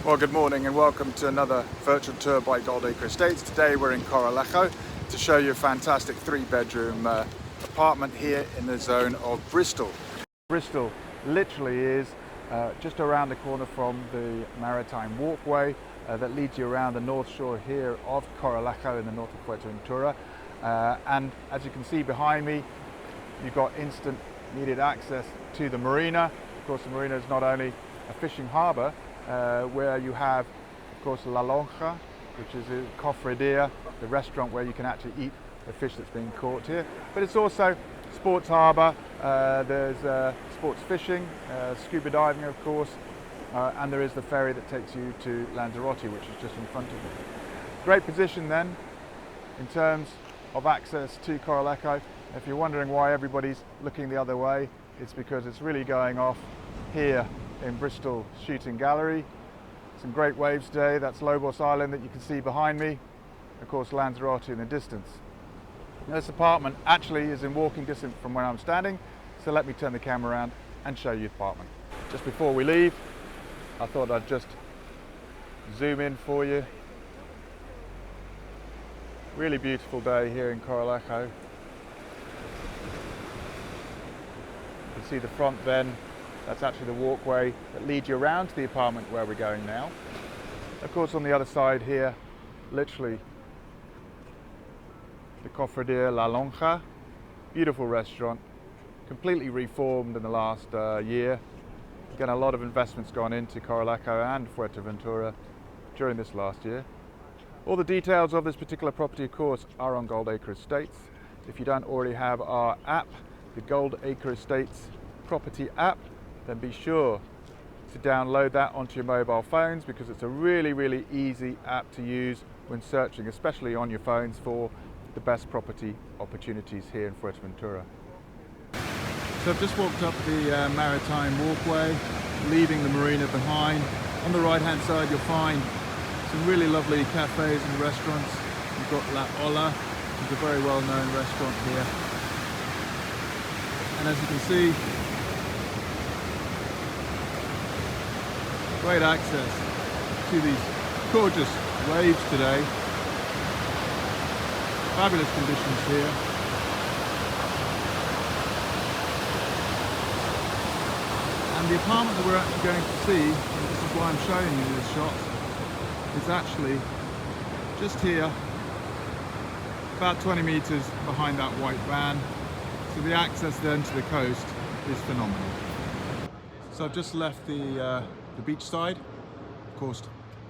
Well, good morning and welcome to another virtual tour by Goldacre Estates. Today we're in CORRALEJO to show you a fantastic three-bedroom apartment here in the zone of Bristol. Bristol literally is just around the corner from the maritime walkway that leads you around the north shore here of CORRALEJO in the north of Fuerteventura. And as you can see behind me, you've got instant immediate access to the marina. Of course, the marina is not only a fishing harbour, where you have, of course, La Lonja, which is a cofradia, the restaurant where you can actually eat the fish that's being caught here. But it's also sports harbour, there's sports fishing, scuba diving, of course, and there is the ferry that takes you to Lanzarote, which is just in front of you. Great position then, in terms of access to CORRALEJO. If you're wondering why everybody's looking the other way, it's because it's really going off here in Bristol Shooting Gallery. Some great waves today. That's Lobos Island that you can see behind me. Of course, Lanzarote in the distance. Now, this apartment actually is in walking distance from where I'm standing, so let me turn the camera around and show you the apartment. Just before we leave, I thought I'd just zoom in for you. Really beautiful day here in CORRALEJO. You can see the front then. That's actually the walkway that leads you around to the apartment where we're going now. Of course, on the other side here, literally the cofradia La Lonja. Beautiful restaurant, completely reformed in the last year. Again, a lot of investments gone into CORRALEJO and Fuerteventura during this last year. All the details of this particular property, of course, are on Goldacre Estates. If you don't already have our app, the Goldacre Estates property app, then be sure to download that onto your mobile phones, because it's a really easy app to use when searching, especially on your phones, for the best property opportunities here in Fuerteventura. So I've just walked up the maritime walkway, leaving the marina behind. On the right hand side you'll find some really lovely cafes and restaurants. You've got La Ola, which is a very well known restaurant here. And as you can see, great access to these gorgeous waves today. Fabulous conditions here. And the apartment that we're actually going to see, and this is why I'm showing you this shot, is actually just here, about 20 meters behind that white van. So the access then to the coast is phenomenal. So I've just left the beach side. Of course,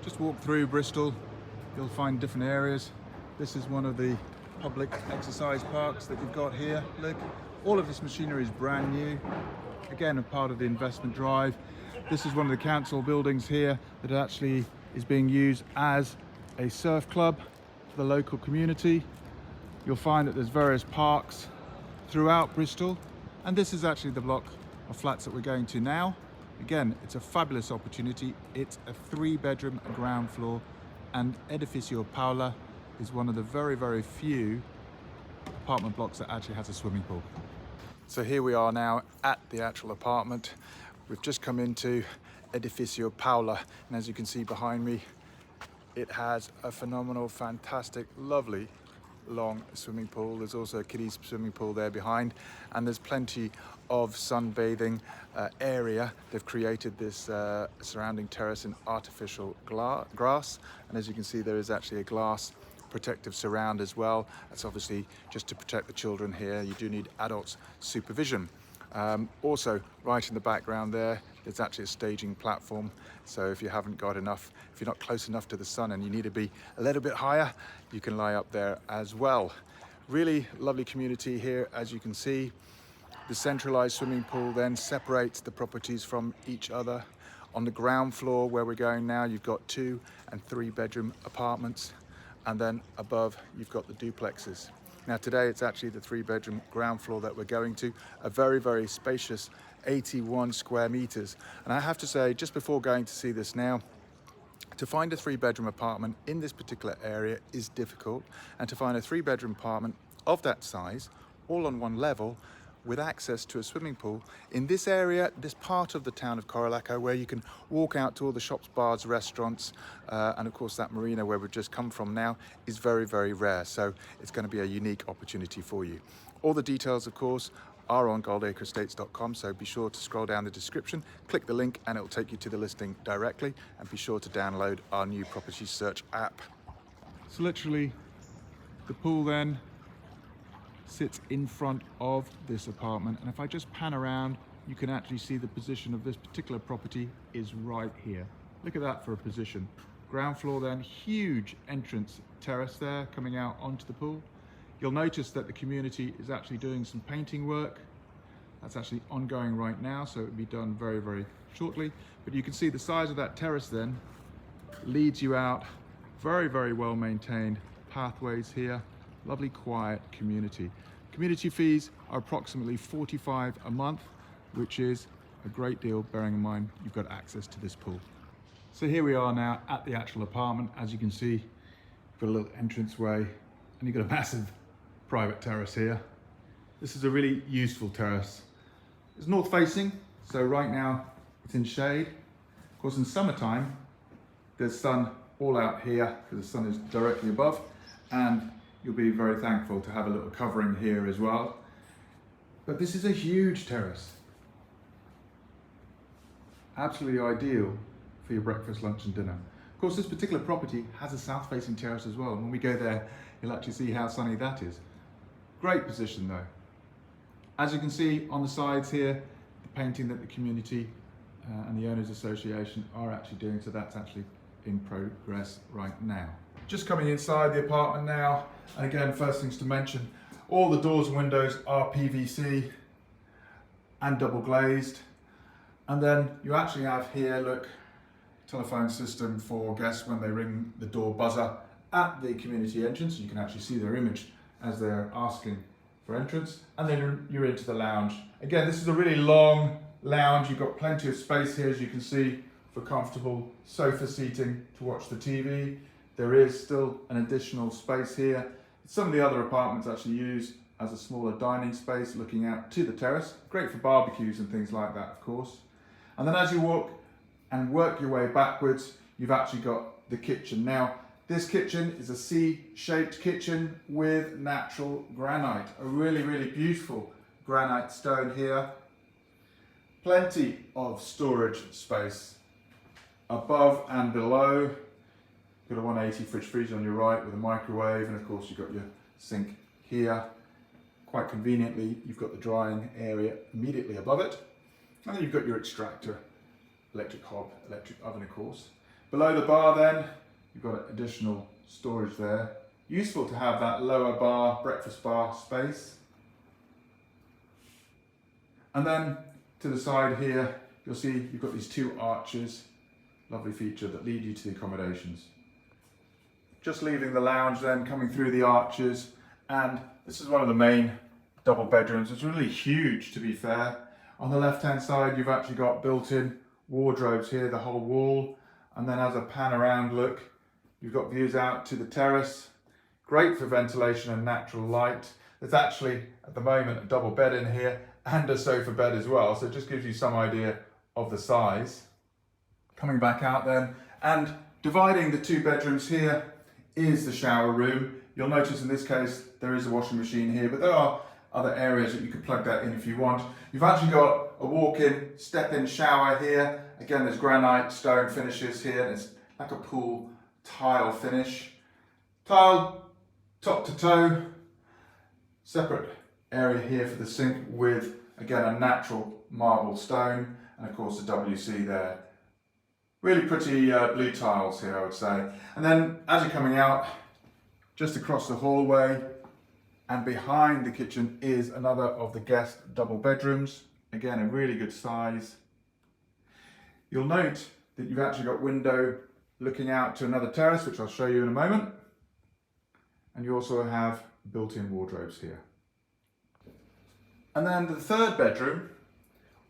just walk through Bristol, you'll find different areas. This is one of the public exercise parks that you've got here. Look, all of this machinery is brand new. Again, a part of the investment drive. This is one of the council buildings here that actually is being used as a surf club for the local community. You'll find that there's various parks throughout Bristol, and this is actually the block of flats that we're going to now. Again, it's a fabulous opportunity. It's a 3-bedroom ground floor, and Edificio Paula is one of the very few apartment blocks that actually has a swimming pool. So here we are now at the actual apartment. We've just come into Edificio Paula, and as you can see behind me, it has a phenomenal, fantastic, lovely long swimming pool. There's also a kiddies swimming pool there behind, and there's plenty of sunbathing area. They've created this surrounding terrace in artificial grass, and as you can see, there is actually a glass protective surround as well. That's obviously just to protect the children here. You do need adults supervision. Also, right in the background there's actually a staging platform, so if you haven't got enough, if you're not close enough to the sun and you need to be a little bit higher, you can lie up there as well. Really lovely community here, as you can see. The centralized swimming pool then separates the properties from each other. On the ground floor where we're going now, you've got 2- and 3-bedroom apartments, and then above you've got the duplexes. Now today it's actually the 3-bedroom ground floor that we're going to, a very spacious 81 square meters. And I have to say, just before going to see this now, to find a 3-bedroom apartment in this particular area is difficult, and to find a 3-bedroom apartment of that size, all on one level, with access to a swimming pool in this area, this part of the town of CORRALEJO, where you can walk out to all the shops, bars, restaurants, and of course that marina where we've just come from now is very, very rare. So it's going to be a unique opportunity for you. All the details, of course, are on goldacreestates.com, so be sure to scroll down the description, click the link, and it will take you to the listing directly, and be sure to download our new property search app. So literally, the pool then sits in front of this apartment, and if I just pan around, you can actually see the position of this particular property is right here. Look at that for a position. Ground floor then, huge entrance terrace there coming out onto the pool. You'll notice that the community is actually doing some painting work. That's actually ongoing right now, so it will be done very, very shortly. But you can see the size of that terrace then leads you out. Very, very well maintained pathways here. Lovely, quiet community. Community fees are approximately $45 a month, which is a great deal, bearing in mind you've got access to this pool. So here we are now at the actual apartment. As you can see, you've got a little entranceway, and you've got a massive private terrace here. This is a really useful terrace. It's north facing, so right now it's in shade. Of course, in summertime, there's sun all out here because the sun is directly above, and you'll be very thankful to have a little covering here as well. But this is a huge terrace. Absolutely ideal for your breakfast, lunch and dinner. Of course, this particular property has a south-facing terrace as well. And when we go there, you'll actually see how sunny that is. Great position though. As you can see on the sides here, the painting that the community and the Owners Association are actually doing, so that's actually in progress right now. Just coming inside the apartment now, and again, first things to mention, all the doors and windows are PVC and double glazed. And then you actually have here, look, telephone system for guests when they ring the door buzzer at the community entrance. You can actually see their image as they're asking for entrance, and then you're into the lounge. Again, this is a really long lounge. You've got plenty of space here, as you can see, for comfortable sofa seating to watch the TV. There is still an additional space here. Some of the other apartments actually use as a smaller dining space looking out to the terrace. Great for barbecues and things like that, of course. And then as you walk and work your way backwards, you've actually got the kitchen. Now, this kitchen is a C-shaped kitchen with natural granite, a really, really beautiful granite stone here. Plenty of storage space above and below. You've got a 180 fridge freezer on your right with a microwave, and of course you've got your sink here. Quite conveniently, you've got the drying area immediately above it. And then you've got your extractor, electric hob, electric oven, of course. Below the bar then, you've got additional storage there. Useful to have that lower bar, breakfast bar space. And then to the side here, you'll see you've got these two arches, lovely feature, that lead you to the accommodations. Just leaving the lounge then, coming through the arches, and this is one of the main double bedrooms. It's really huge, to be fair. On the left-hand side, you've actually got built-in wardrobes here, the whole wall. And then as a pan around look, you've got views out to the terrace. Great for ventilation and natural light. There's actually, at the moment, a double bed in here and a sofa bed as well. So it just gives you some idea of the size. Coming back out then, and dividing the two bedrooms here is the shower room. You'll notice in this case, there is a washing machine here, but there are other areas that you could plug that in if you want. You've actually got a walk-in, step-in shower here. Again, there's granite stone finishes here. It's like a pool tile finish. Tiled top to toe. Separate area here for the sink with, again, a natural marble stone. And of course the WC there. Really pretty blue tiles here, I would say. And then as you're coming out, just across the hallway, and behind the kitchen is another of the guest double bedrooms. Again, a really good size. You'll note that you've actually got window looking out to another terrace, which I'll show you in a moment. And you also have built-in wardrobes here. And then the third bedroom,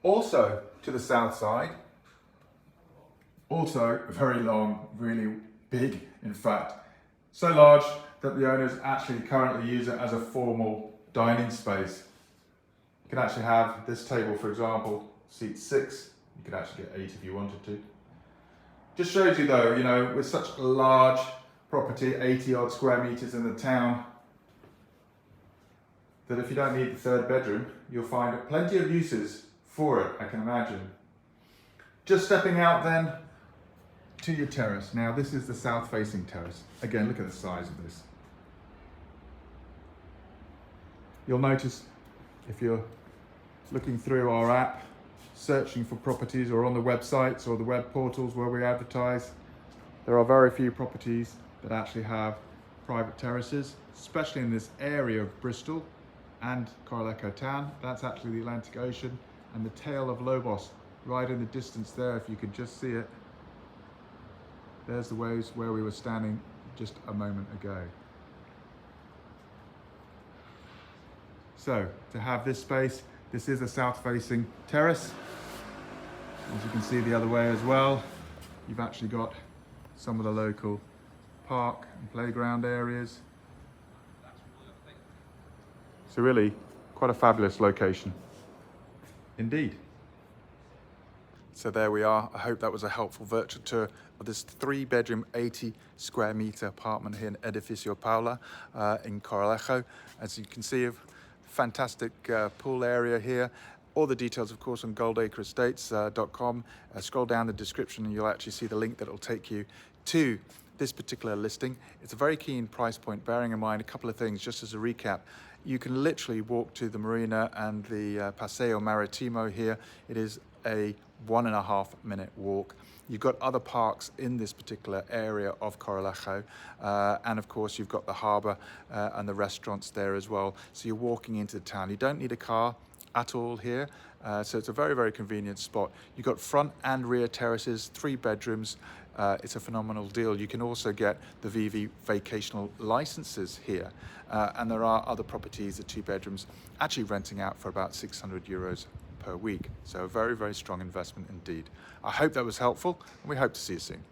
also to the south side. Also very long, really big, in fact. So large that the owners actually currently use it as a formal dining space. You can actually have this table, for example, seats 6. You could actually get 8 if you wanted to. Just shows you though, you know, with such a large property, 80 odd square meters in the town, that if you don't need the third bedroom, you'll find plenty of uses for it, I can imagine. Just stepping out then to your terrace. Now this is the south facing terrace. Again, look at the size of this. You'll notice if you're looking through our app, searching for properties, or on the websites or the web portals where we advertise, there are very few properties that actually have private terraces, especially in this area of Bristol and Corralejo town. That's actually the Atlantic Ocean, and the tail of Lobos right in the distance there, if you could just see it. There's the waves where we were standing just a moment ago. So to have this space, this is a south-facing terrace. As you can see the other way as well, you've actually got some of the local park and playground areas. So really, quite a fabulous location indeed. So there we are. I hope that was a helpful virtual tour of this 3-bedroom, 80 square meter apartment here in Edificio Paula in Corralejo. As you can see, a fantastic pool area here. All the details, of course, on goldacreestates.com. Scroll down the description and you'll actually see the link that will take you to this particular listing. It's a very keen price point, bearing in mind a couple of things, just as a recap. You can literally walk to the marina and the Paseo Maritimo here. It is a 1.5 minute walk. You've got other parks in this particular area of Corralejo, and of course you've got the harbour and the restaurants there as well. So you're walking into the town. You don't need a car at all here, so it's a very, very convenient spot. You've got front and rear terraces, 3 bedrooms. It's a phenomenal deal. You can also get the VV vacational licenses here, and there are other properties, the 2 bedrooms, actually renting out for about €600 per week. So a very, very strong investment indeed. I hope that was helpful, and we hope to see you soon.